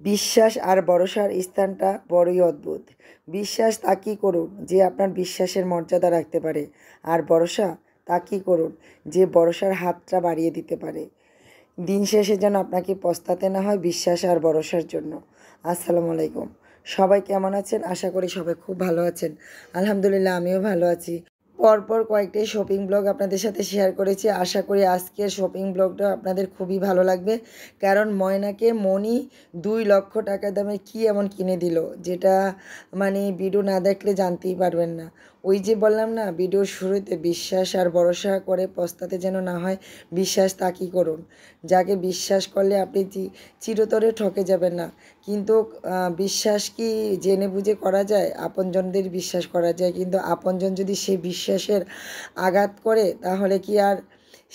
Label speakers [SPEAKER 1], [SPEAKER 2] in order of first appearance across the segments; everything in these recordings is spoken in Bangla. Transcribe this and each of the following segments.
[SPEAKER 1] বিশ্বাস আর ভরসার স্থানটা বড়ই অদ্ভুত। বিশ্বাস তাকেই করুন যে আপনার বিশ্বাসের মর্যাদা রাখতে পারে, আর ভরসা তাকেই করুন যে ভরসার হাতটা বাড়িয়ে দিতে পারে। দিন শেষে যেন আপনাকে পস্তাতে না হয় বিশ্বাস আর ভরসার জন্য। আসসালামু আলাইকুম। সবাই কেমন আছেন? আশা করি সবাই খুব ভালো আছেন। আলহামদুলিল্লাহ, আমিও ভালো আছি। পরপর কয়েকটি শপিং ব্লগ আপনাদের সাথে শেয়ার করেছি। আশা করি আজকের শপিং ব্লগটা আপনাদের খুবই ভালো লাগবে। কারণ ময়নাকে মনি 2 লক্ষ টাকা দামে কী এমন কিনে দিল, যেটা মানে ভিডিও না দেখলে জানতেই পারবেন না। ওই যে বললাম না ভিডিওর শুরুতে, বিশ্বাস আর ভরসা করে পস্তাতে যেন না হয়। বিশ্বাস তাকেই করুন যাকে বিশ্বাস করলে আপনি চিরতরে ঠকে যাবেন না। কিন্তু বিশ্বাস কি জেনে বুঝে করা যায়? আপনজনদের বিশ্বাস করা যায়, কিন্তু আপনজন যদি সে বিশ্বাসের আঘাত করে তাহলে কি আর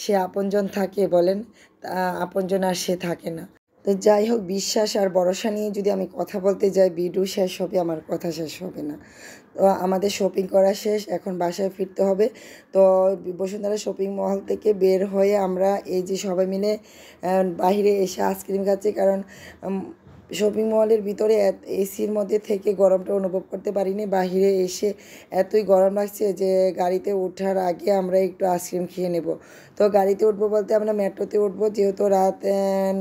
[SPEAKER 1] সে আপনজন থাকে বলেন? আপনজন আর সে থাকে না। তো যাই হোক, বিশ্বাস আর ভরসা নিয়ে যদি আমি কথা বলতে যাই, ভিডিও শেষ হবে, আমার কথা শেষ হবে না। তো আমাদের শপিং করা শেষ, এখন বাসায় ফিরতে হবে। তো বসুন্ধরা শপিং মল থেকে বের হয়ে আমরা এই যে সবাই মিলে বাইরে এসে আইসক্রিম খাচ্ছি, কারণ শপিং মলের ভিতরে এসির মধ্যে থেকে গরমটা অনুভব করতে পারিনি। বাহিরে এসে এতই গরম লাগছে যে গাড়িতে ওঠার আগে আমরা একটু আইসক্রিম খেয়ে নেব। তো গাড়িতে উঠবো বলতে আমরা মেট্রোতে উঠবো, যেহেতু রাত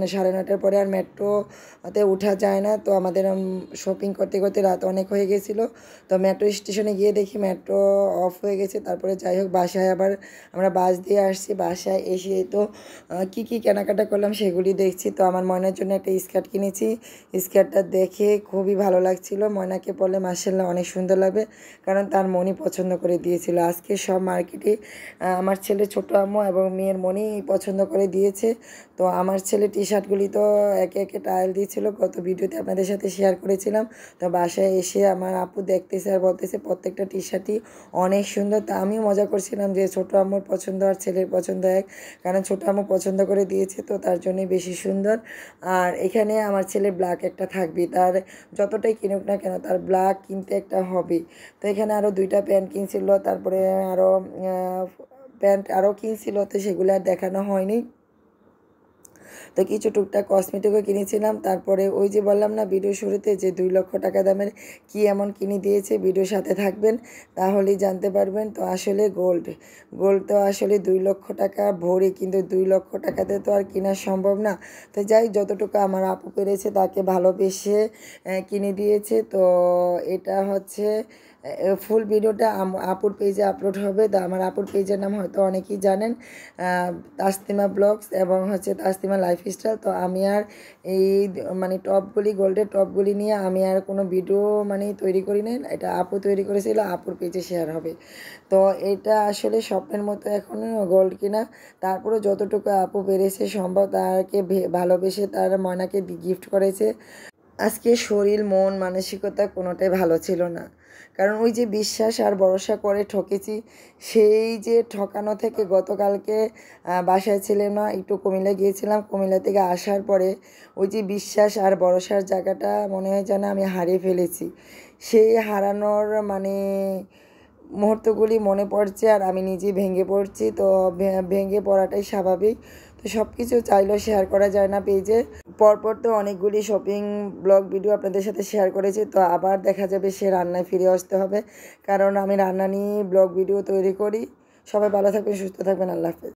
[SPEAKER 1] 9:30টার পরে আর মেট্রোতে ওঠা যায় না। তো আমাদের শপিং করতে করতে রাত অনেক হয়ে গেছিলো। তো মেট্রো স্টেশনে গিয়ে দেখি মেট্রো অফ হয়ে গেছে। তারপরে যাই হোক, বাসায় আবার আমরা বাস দিয়ে আসছি। বাসায় এসে তো কী কী কেনাকাটা করলাম সেগুলি দেখছি। তো আমার ময়নার জন্য একটা স্কার্ট কিনেছি। স্কার্টটা দেখে খুবই ভালো লাগছিল। ময়নাকে পরলে মাশাআল্লাহ অনেক সুন্দর লাগবে, কারণ তার মনি পছন্দ করে দিয়েছিল। আজকে সব মার্কেটে আমার ছেলে ছোটো আম্মু এবং মেয়ের মনি পছন্দ করে দিয়েছে। তো আমার ছেলে টি শার্টগুলি তো একে একে ট্রায়াল দিয়েছিল, গত ভিডিওতে আপনাদের সাথে শেয়ার করেছিলাম। তো বাসায় এসে আমার আপু দেখতেছে আর বলতেছে প্রত্যেকটা টি শার্টই অনেক সুন্দর। তা আমিও মজা করছিলাম যে ছোটো আম্মুর পছন্দ আর ছেলের পছন্দ এক, কারণ ছোটো আম্মু পছন্দ করে দিয়েছে, তো তার জন্যই বেশি সুন্দর। আর এখানে আমার ছেলে ব্ল্যাক একটা থাকবে, তার যতটাই কিনুক না কেন তার ব্ল্যাক কিনতে একটা হবে। তো এখানে আরও 2টা প্যান্ট কিনছিল, তারপরে আরও প্যান্ট আরও কিনছিল, তো সেগুলো আর দেখানো হয়নি। তো কিছু টুকটাক কসমেটিকও কিনেছিলাম। তারপরে ওই যে বললাম না ভিডিও শুরুতে যে 2 লক্ষ টাকা দামের কি এমন কিনে দিয়েছে, ভিডিওর সাথে থাকবেন তাহলেই জানতে পারবেন। তো আসলে গোল্ড তো আসলে 2 লক্ষ টাকা ভরি, কিন্তু 2 লক্ষ টাকাতে তো আর কেনা সম্ভব না। তো যাই, যতটুকু আমার আপু পেরেছে তাকে ভালোবেসে কিনে দিয়েছে। তো এটা হচ্ছে ফুল ভিডিওটা আপুর পেজে আপলোড হবে। তো আমার আপুর পেজের নাম হয়তো অনেকেই জানেন, তাসলিমা ব্লগস এবং হচ্ছে তাসলিমা লাইফস্টাইল। তো আমি আর এই মানে টপগুলি, গোল্ডের টপগুলি নিয়ে আমি আর কোনো ভিডিও মানে তৈরি করি নাই, এটা আপু তৈরি করেছিল, আপুর পেজে শেয়ার হবে। তো এটা আসলে স্বপ্নের মতো এখনও গোল্ড কিনা। তারপরে যতটুকু আপু পেরেছে সম্ভব তাকে ভালোবেসে তার ময়নাকে গিফট করেছে। আজকে শরীর মন মানসিকতা কোনোটাই ভালো ছিল না, কারণ ওই যে বিশ্বাস আর ভরসা করে ঠকেছি, সেই যে ঠকানো থেকে গতকালকে বাসায় ছিলাম না, একটু কুমিল্লা গিয়েছিলাম। কুমিল্লা থেকে আসার পরে ওই যে বিশ্বাস আর ভরসার জায়গাটা মনে হয় যেন আমি হারিয়ে ফেলেছি। সেই হারানোর মানে মুহূর্তগুলি মনে পড়ছে আর আমি নিজে ভেঙে পড়ছি। তো ভেঙে পড়াটাই স্বাভাবিক। তো সব কিছু চাইলেও শেয়ার করা যায় না পেজে। পরপর তো অনেকগুলি শপিং ব্লগ ভিডিও আপনাদের সাথে শেয়ার করেছি, তো আবার দেখা যাবে সে রান্নায় ফিরে আসতে হবে, কারণ আমি রান্না নিয়ে ব্লগ ভিডিও তৈরি করি। সবাই ভালো থাকবেন, সুস্থ থাকবেন, আল্লাহ হাফেজ।